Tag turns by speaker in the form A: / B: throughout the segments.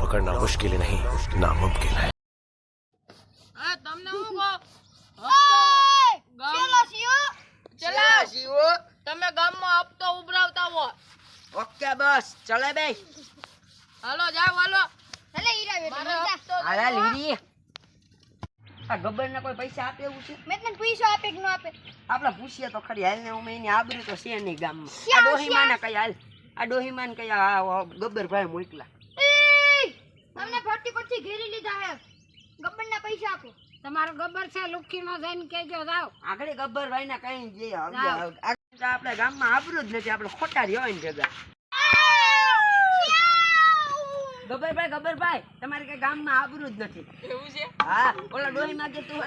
A: पकड़ना मुश्किल ही नहीं नामुमकिन है।
B: તમને હું કહો તમે ગામમાં હપ્તો ઉભરાવતા હો.
C: ઓકે બસ ચલે બે
B: હાલો જાવ હાલો.
D: ભલે હીરા બેટા
B: મારે
D: મજા.
B: હપ્તો
C: હાલા લીધી આ ગબ્બર ને કોઈ પૈસા આપે એવું છે?
D: મેં તને પૈસો આપે કે ન આપે?
C: આપણે પૂછીએ તો ખરી હાલ ને હું એની આબરૂ તો છે નહીં ગામમાં. આ
D: શ્યા,
C: ડોહીમાને કઈ હાલ આ ડોહીમાને કઈ આ ગબ્બરભાઈ મોકલા.
D: તમને ફરતી પરથી ઘેરી લીધા હે. ગબ્બરના પૈસા આપો.
B: તમારો ગબ્બર છે લુખી નો જઈને કેજો જાવ.
C: આગળ ગબ્બરભાઈ ના કઈ જે આપણે ગામમાં આબરૂ જ નથી, આપણે ખોટા રહ્યો ને જગા. ગબ્બરભાઈ તમારે કઈ ગામમાં આબરૂ જ નથી.
B: એવું છે?
C: હા ઓલા ડોહીમાં કે તું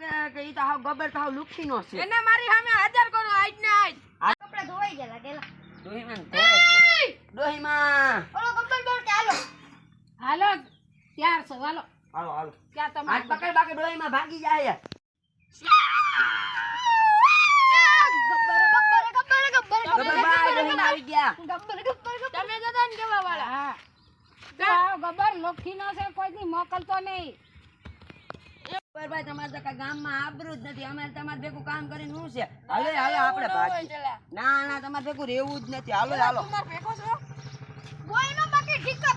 C: ને કે ઈ તો હાવ ગબ્બર તો હાવ લુખી નો છે.
B: એને મારી સામે હાજર કરો આજ ને આજ.
D: કપડા ધોવાઈ ગયેલા ગેલા.
C: ડોહીમાં ધોય ડોહીમાં
D: ઓલો ગબ્બર બોલ કે હાલો.
B: હાલો ત્યાર છો હાલો.
C: હાલો હાલો
B: ક્યાં
C: આ
B: તમારે
C: પકડ બાકે ડોહીમાં ભાગી જાય. ગબ્બરભાઈ ડોહીમાં આવી ગયા.
B: તમે જતા ને કેવા વાળા. હા ગબ્બર લુખી નો છે કોઈ દી મોકલતો નહીં.
C: ગબ્બરભાઈ તમારે તો કઈ ગામમાં આબરૂ જ નથી. અમારે તમારે ભેગું કામ કરીને શું છે? હાલો હાલો આપણે ભાગી. ના ના તમારે ભેગું રહેવું જ નથી. હાલો હાલો
B: તમાર ભેગો છો?
D: બોલ નો બાકી ઠીક કર.